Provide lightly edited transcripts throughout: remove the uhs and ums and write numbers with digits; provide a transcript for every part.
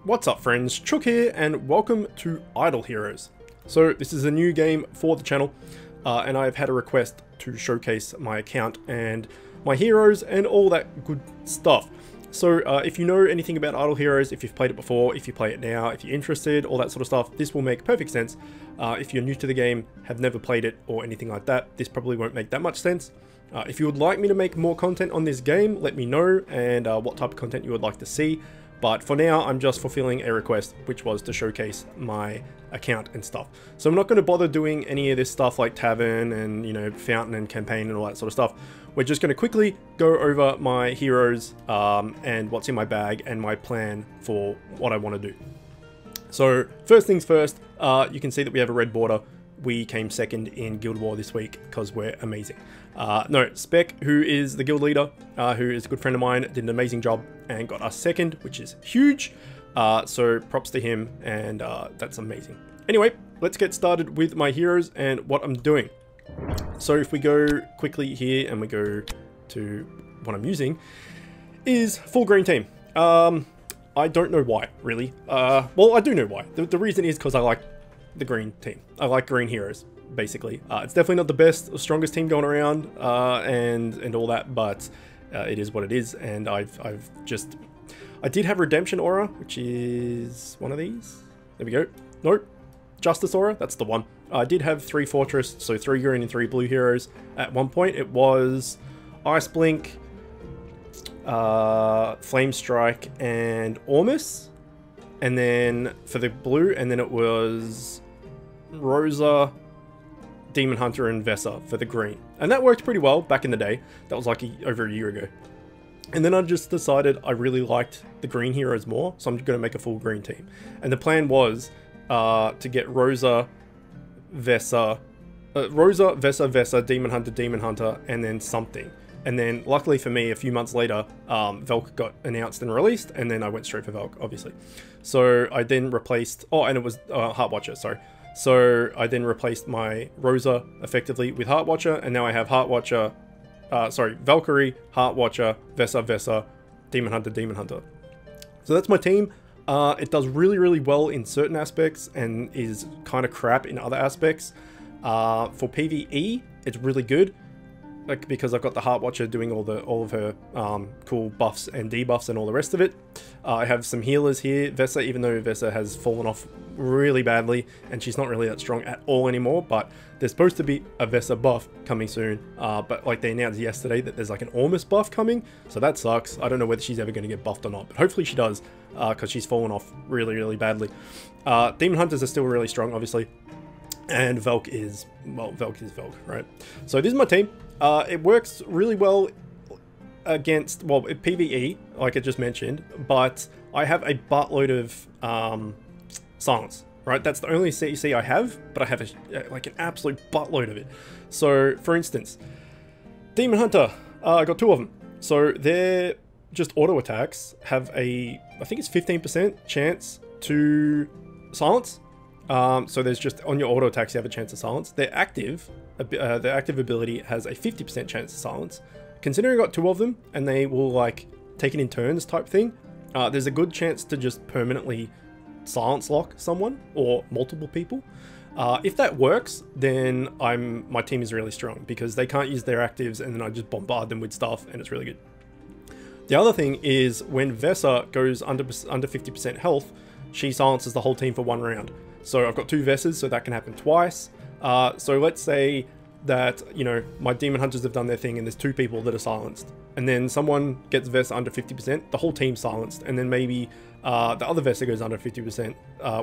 What's up friends, Chook here and welcome to Idle Heroes. So this is a new game for the channel and I've had a request to showcase my account and my heroes and all that good stuff. So if you know anything about Idle Heroes, if you've played it before, if you play it now, if you're interested, all that sort of stuff, this will make perfect sense. If you're new to the game, have never played it or anything like that, this probably won't make that much sense. If you would like me to make more content on this game, let me know and what type of content you would like to see. But for now, I'm just fulfilling a request, which was to showcase my account and stuff. So I'm not going to bother doing any of this stuff like Tavern and, you know, Fountain and Campaign and all that sort of stuff. We're just going to quickly go over my heroes and what's in my bag and my plan for what I want to do. So first things first, you can see that we have a red border. We came second in Guild War this week because we're amazing. No, Spec, who is the guild leader, who is a good friend of mine, did an amazing job and got us second, which is huge. So props to him, and that's amazing. Anyway, let's get started with my heroes and what I'm doing. So if we go quickly here and we go to what I'm using, is full green team. I don't know why, really. Well, I do know why. The reason is because I like the green team. I like green heroes, basically. It's definitely not the best or strongest team going around and all that, but it is what it is. And I did have Redemption Aura, which is one of these. There we go. Nope. Justice Aura, that's the one. I did have 3 Fortress, so 3 green and 3 blue heroes. At one point it was Ice Blink, Flame Strike, and Ormus. And then for the blue, and then it was Rosa, Demon Hunter, and Vesa for the green. And that worked pretty well back in the day. That was like over a year ago. And then I just decided I really liked the green heroes more, so I'm going to make a full green team. And the plan was to get Rosa, Vesa, Demon Hunter, and then something. And then, luckily for me, a few months later, Velk got announced and released, and then I went straight for Velk, obviously. So I then replaced... Oh, and it was Heartwatcher, sorry. So I then replaced my Rosa, effectively, with Heartwatcher, and now I have Heartwatcher... Valkyrie, Heartwatcher, Vesa, Demon Hunter. So that's my team. It does really, really well in certain aspects, and is kind of crap in other aspects. For PvE, it's really good. Like, because I've got the Heartwatcher doing all of her cool buffs and debuffs and all the rest of it. I have some healers here. Vesa, even though Vesa has fallen off really badly and she's not really that strong at all anymore, but there's supposed to be a Vesa buff coming soon. But like they announced yesterday that there's like an Ormus buff coming, so that sucks. I don't know whether she's ever going to get buffed or not, but hopefully she does, because she's fallen off really, really badly. Demon Hunters are still really strong, obviously. And Velk is, well, Velk is Velk, right? So this is my team. It works really well against, well, PvE, like I just mentioned, but I have a buttload of silence, right? That's the only CC I have, but I have like an absolute buttload of it. So, for instance, Demon Hunter, I got 2 of them. So they're just auto attacks have a, I think it's 15% chance to silence. So there's just, on your auto attacks, you have a chance of silence. Their active ability has a 50% chance of silence. Considering I got 2 of them, and they will like take it in turns type thing, there's a good chance to just permanently silence lock someone or multiple people. If that works, then my team is really strong because they can't use their actives, and then I just bombard them with stuff, and it's really good. The other thing is when Vesa goes under 50% health, she silences the whole team for 1 round. So I've got 2 Vesas, so that can happen twice. So let's say that, you know, my Demon Hunters have done their thing and there's 2 people that are silenced. And then someone gets Vesa under 50%, the whole team's silenced. And then maybe the other Vesa goes under 50%.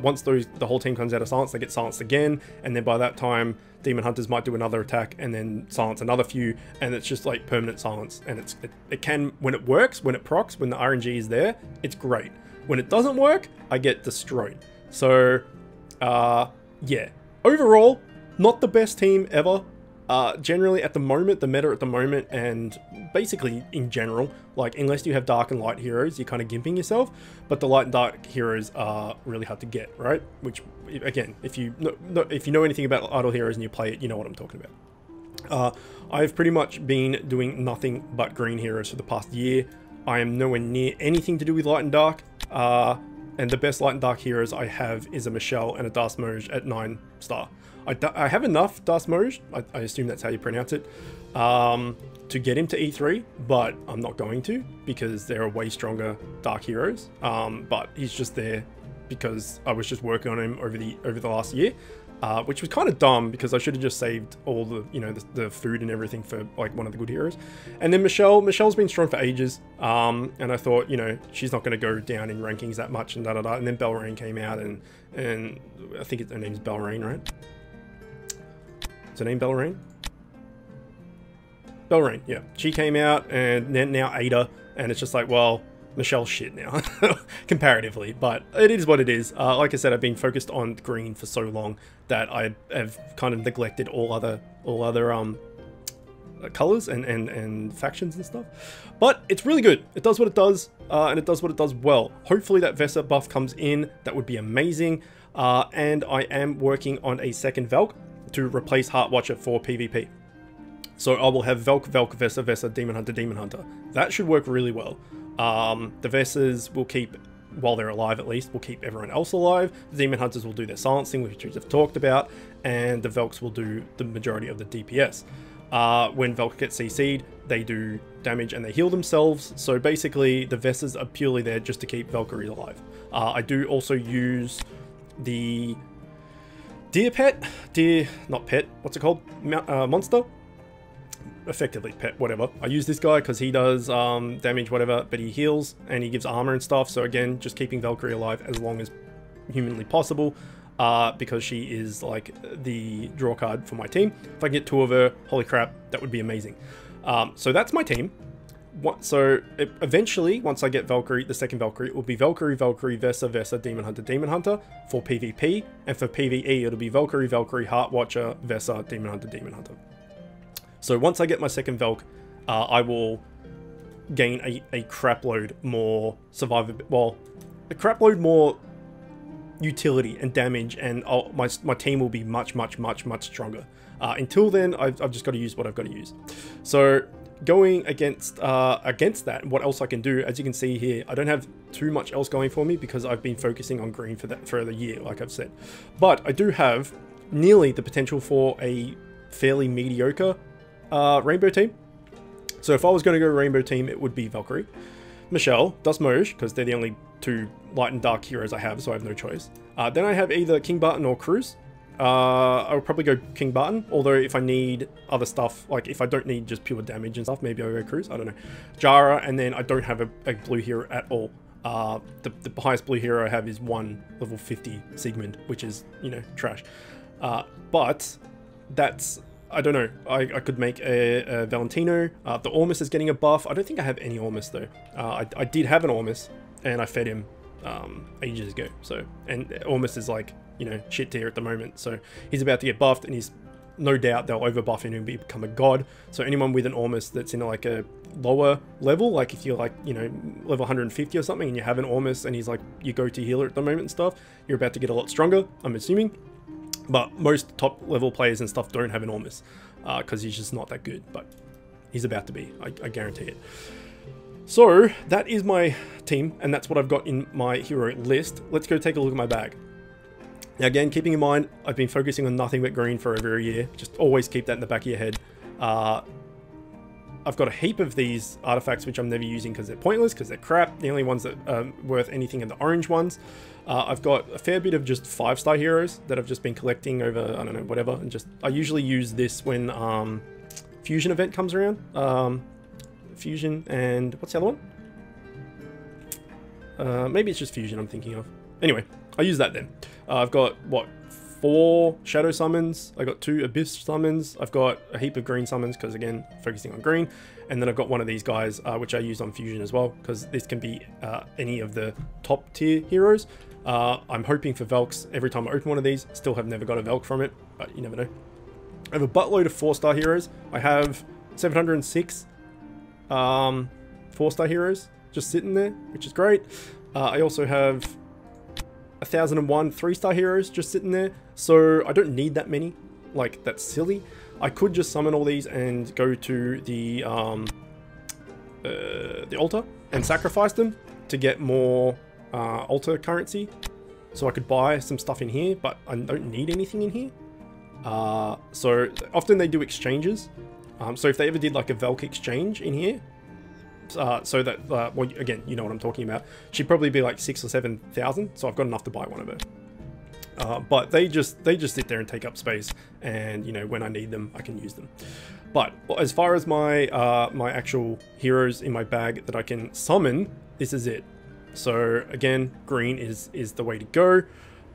Once the whole team comes out of silence, they get silenced again. And then by that time, Demon Hunters might do another attack and then silence another few. And it's just like permanent silence. And it can, when it works, when it procs, when the RNG is there, it's great. When it doesn't work, I get destroyed. So... yeah, overall, not the best team ever. Generally at the moment, the meta at the moment, and basically in general, like unless you have dark and light heroes, you're kind of gimping yourself, but the light and dark heroes are really hard to get, right? Which, again, if you know anything about Idle Heroes and you play it, you know what I'm talking about. I've pretty much been doing nothing but green heroes for the past year. I am nowhere near anything to do with light and dark. and the best light and dark heroes I have is a Michelle and a Dasmoj at 9-star. I have enough Dasmoj, I assume that's how you pronounce it, to get him to E3, but I'm not going to because there are way stronger dark heroes. But he's just there because I was just working on him over the last year, which was kind of dumb because I should have just saved all the the food and everything for like one of the good heroes. And then Michelle's been strong for ages, and I thought she's not going to go down in rankings that much and da. And then Belrain came out, and I think her name's Belrain, right? Is her name Belrain? Belrain, yeah. She came out, and then now Ada, and it's just like, well, Michelle's shit now, comparatively, but it is what it is. Like I said, I've been focused on green for so long that I have kind of neglected all other colors and factions and stuff. But it's really good. It does what it does, and it does what it does well. Hopefully that Vesa buff comes in. That would be amazing. And I am working on a second Velk to replace Heartwatcher for PvP. So I will have Velk, Vesa, Vesa, Demon Hunter. That should work really well. The Vesas will keep, while they're alive at least, will keep everyone else alive. The Demon Hunters will do their silencing, which we've talked about, and the Velks will do the majority of the DPS. When Velk gets CC'd, they do damage and they heal themselves, so basically the Vesas are purely there just to keep Valkyrie alive. I do also use the monster? Effectively pet, whatever. I use this guy because he does damage, whatever, but he heals and he gives armor and stuff. So again, just keeping Valkyrie alive as long as humanly possible, because she is like the draw card for my team. If I can get 2 of her, holy crap, that would be amazing. So that's my team. Eventually, once I get Valkyrie, the second Valkyrie, it will be Valkyrie, Vesa, Demon Hunter for PvP, and for PvE, it'll be Valkyrie, Heartwatcher, Vesa, Demon Hunter. So once I get my second Velk, I will gain a crapload more a crapload more utility and damage, and my team will be much stronger. Until then, I've just got to use what I've got to use. So going against that, what else I can do, as you can see here, I don't have too much else going for me because I've been focusing on green for the year, like I've said. But I do have nearly the potential for a fairly mediocre rainbow team. So if I was going to go rainbow team, it would be Valkyrie, Michelle, Dasmoj, because they're the only 2 light and dark heroes I have, so I have no choice. Then I have either King Barton or Cruz. I would probably go King Barton, although if I need other stuff, like if I don't need just pure damage and stuff, maybe I'll go Cruz, I don't know. Jara, and then I don't have a blue hero at all. The highest blue hero I have is 1 level 50 Sigmund, which is, trash. But that's, I don't know, I could make a Valentino. The Ormus is getting a buff. I don't think I have any Ormus though. I did have an Ormus and I fed him ages ago. So, and Ormus is like, shit tier at the moment. So he's about to get buffed, and he's no doubt they'll overbuff him and become a god. So anyone with an Ormus that's in like a lower level, like if you're like, level 150 or something and you have an Ormus and he's like your go-to healer at the moment and stuff, you're about to get a lot stronger, I'm assuming. But most top level players and stuff don't have an Ormus because he's just not that good, but he's about to be, I guarantee it. So that is my team, and that's what I've got in my hero list. Let's go take a look at my bag. Now again, keeping in mind, I've been focusing on nothing but green for over a year. Just always keep that in the back of your head. I've got a heap of these artifacts which I'm never using because they're pointless, because they're crap. The only ones that are worth anything are the orange ones. I've got a fair bit of just 5-star heroes that I've just been collecting over, I don't know, whatever. And just, I usually use this when Fusion event comes around. Fusion and, what's the other one? Maybe it's just Fusion I'm thinking of. Anyway, I use that then. I've got, what, 4 shadow summons, I got 2 abyss summons, I've got a heap of green summons because again focusing on green, and then I've got one of these guys which I use on Fusion as well because this can be any of the top tier heroes. I'm hoping for Velks every time I open one of these. Still have never got a Velk from it, but you never know. I have a buttload of 4-star heroes. I have 706 4-star heroes just sitting there, which is great. I also have 1001 3-star heroes just sitting there, so I don't need that many. Like, that's silly. I could just summon all these and go to the altar and sacrifice them to get more alter currency. So I could buy some stuff in here, but I don't need anything in here. So often they do exchanges. So if they ever did like a Velk exchange in here, so that, well, again, you know what I'm talking about. She'd probably be like 6,000 or 7,000. So I've got enough to buy one of her. But they just sit there and take up space, and you know, when I need them, I can use them. But as far as my my actual heroes in my bag that I can summon, this is it. So again, green is the way to go.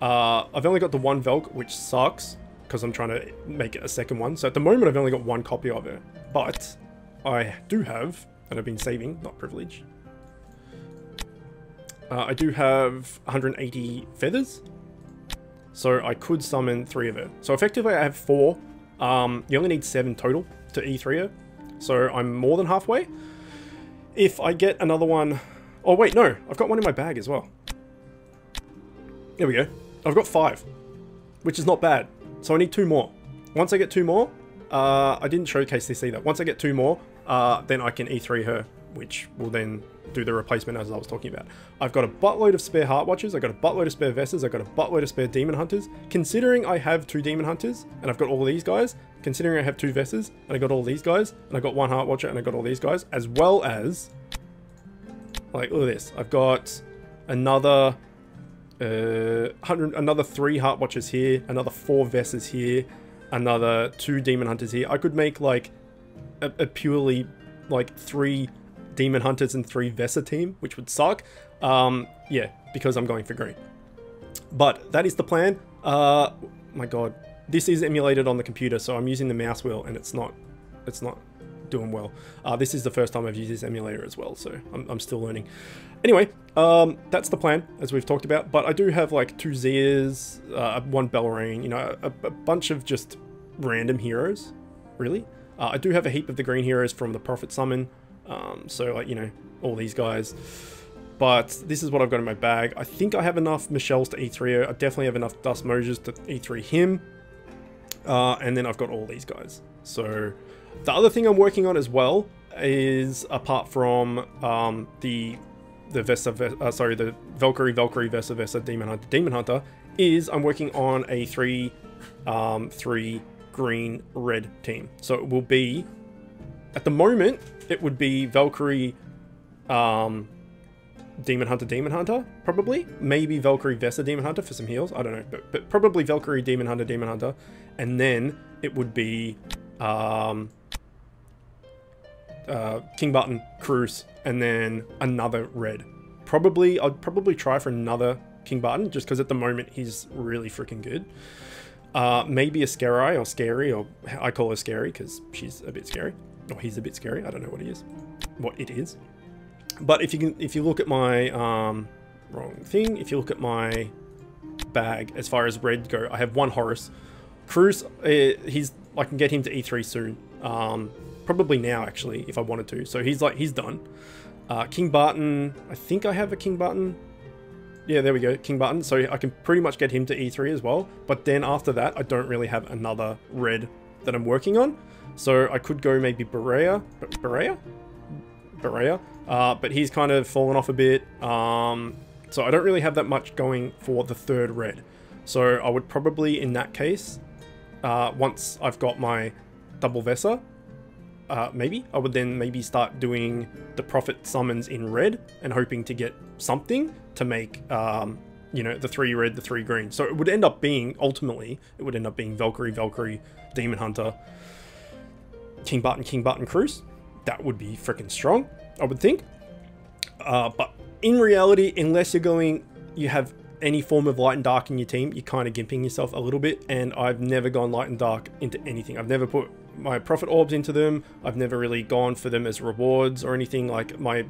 I've only got the one Velk, which sucks because I'm trying to make it a second one. So at the moment, I've only got one copy of it, but I do have, and I've been saving, not privilege. I do have 180 feathers. So I could summon 3 of her. So effectively I have 4. You only need 7 total to E3 her. So I'm more than halfway. If I get another one... Oh wait, no. I've got one in my bag as well. There we go. I've got 5. Which is not bad. So I need 2 more. Once I get 2 more... I didn't showcase this either. Once I get 2 more, then I can E3 her. Which will then do the replacement as I was talking about. I've got a buttload of spare Heart Watchers, I've got a buttload of spare Vessers, I've got a buttload of spare Demon Hunters. Considering I have 2 Demon Hunters, and I've got all these guys, considering I have 2 Vessers, and I got all these guys, and I got 1 Heart Watcher, and I got all these guys, as well as, like, look at this. I've got another, another 3 Heart Watchers here, another 4 Vessers here, another 2 Demon Hunters here. I could make, like, a purely, like, 3 Demon Hunters and 3 Vesser team, which would suck. Yeah, because I'm going for green. But that is the plan. My god, this is emulated on the computer, so I'm using the mouse wheel and it's not doing well. This is the first time I've used this emulator as well, so I'm still learning. Anyway, that's the plan, as we've talked about. But I do have like 2 Zeers, 1 Belrain, you know, a bunch of just random heroes, really. I do have a heap of the green heroes from the Prophet Summon. So like, you know, all these guys, but this is what I've got in my bag. I think I have enough Michelles to E3 her. I definitely have enough Dust Mojers to E3 him, and then I've got all these guys. So the other thing I'm working on as well is, apart from the Valkyrie Vesser Demon Hunter, is I'm working on a 3 green red team. So it will be, at the moment, it would be Valkyrie, Demon Hunter, probably. Maybe Valkyrie Vesser Demon Hunter for some heals. I don't know, but probably Valkyrie Demon Hunter. And then it would be King Button, Cruz, and then another red. I'd probably try for another King Button, just because at the moment he's really freaking good. Maybe a Scary, or I call her Scary because she's a bit scary. Or he's a bit scary. I don't know what it is. But if you look at my wrong thing, if you look at my bag as far as red go, I have 1 Horus. Cruz, I can get him to E3 soon. Probably now actually, if I wanted to. So he's done. King Barton, I think I have a King Barton. Yeah, there we go, King Button. So I can pretty much get him to E3 as well. But then after that, I don't really have another red that I'm working on. So I could go maybe Berea, but he's kind of fallen off a bit. So I don't really have that much going for the 3rd red. So I would probably, in that case, once I've got my double Vesser, maybe I would then maybe start doing the Prophet summons in red and hoping to get something to make, you know, the 3 red, the 3 green. So it would end up being, ultimately, it would end up being Valkyrie, Demon Hunter, King Button, Cruz. That would be freaking strong, I would think. But in reality, unless you have any form of light and dark in your team, you're kind of gimping yourself a little bit. And I've never gone light and dark into anything. I've never put my Prophet Orbs into them. I've never really gone for them as rewards or anything. Like my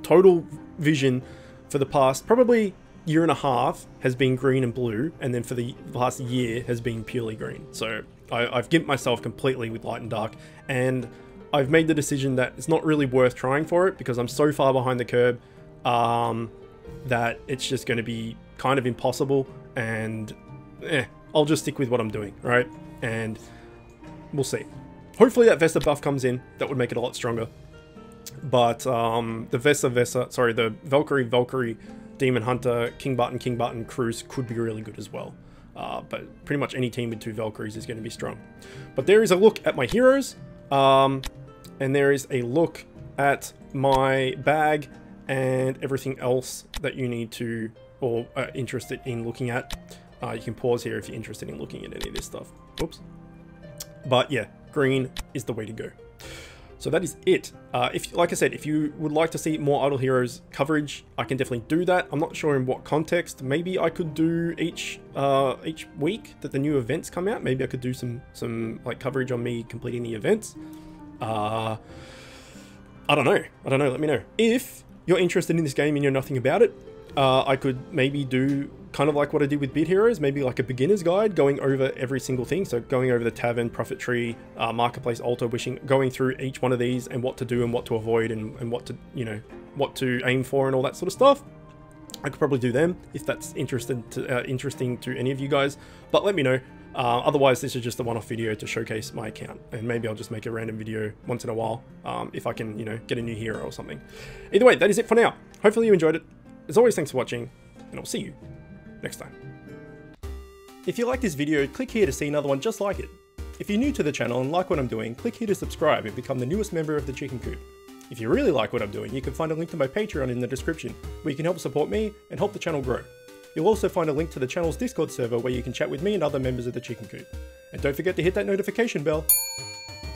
total vision for the past probably year and a half has been green and blue, and then for the last year has been purely green. So I've gimped myself completely with light and dark, and I've made the decision that it's not really worth trying for it because I'm so far behind the curve that it's just going to be kind of impossible, and I'll just stick with what I'm doing, right? And we'll see. Hopefully that Vesta buff comes in. That would make it a lot stronger. But the Valkyrie Demon Hunter, King Button, Cruise could be really good as well. But pretty much any team with 2 Valkyries is going to be strong. But there is a look at my heroes, and there is a look at my bag and everything else that you need to, or are interested in looking at. You can pause here if you're interested in looking at any of this stuff. Oops. But yeah, green is the way to go. So that is it. Like I said, if you would like to see more Idle Heroes coverage, I can definitely do that. I'm not sure in what context. Maybe I could do each week that the new events come out. Maybe I could do some like coverage on me completing the events. I don't know. Let me know. If you're interested in this game and you know nothing about it, I could maybe do kind of like what I did with Bit Heroes, maybe like a beginner's guide, going over every single thing. So going over the tavern, profit tree, marketplace, altar, wishing, going through each one of these and what to do and what to avoid and what to, you know, what to aim for and all that sort of stuff. I could probably do them if that's interesting to any of you guys, but let me know. Otherwise, this is just a one-off video to showcase my account, and maybe I'll just make a random video once in a while if I can, you know, get a new hero or something. Either way, that is it for now. Hopefully you enjoyed it. As always, thanks for watching, and I'll see you next time. If you like this video, click here to see another one just like it. If you're new to the channel and like what I'm doing, click here to subscribe and become the newest member of the Chicken Coop. If you really like what I'm doing, you can find a link to my Patreon in the description, where you can help support me and help the channel grow. You'll also find a link to the channel's Discord server where you can chat with me and other members of the Chicken Coop. And don't forget to hit that notification bell.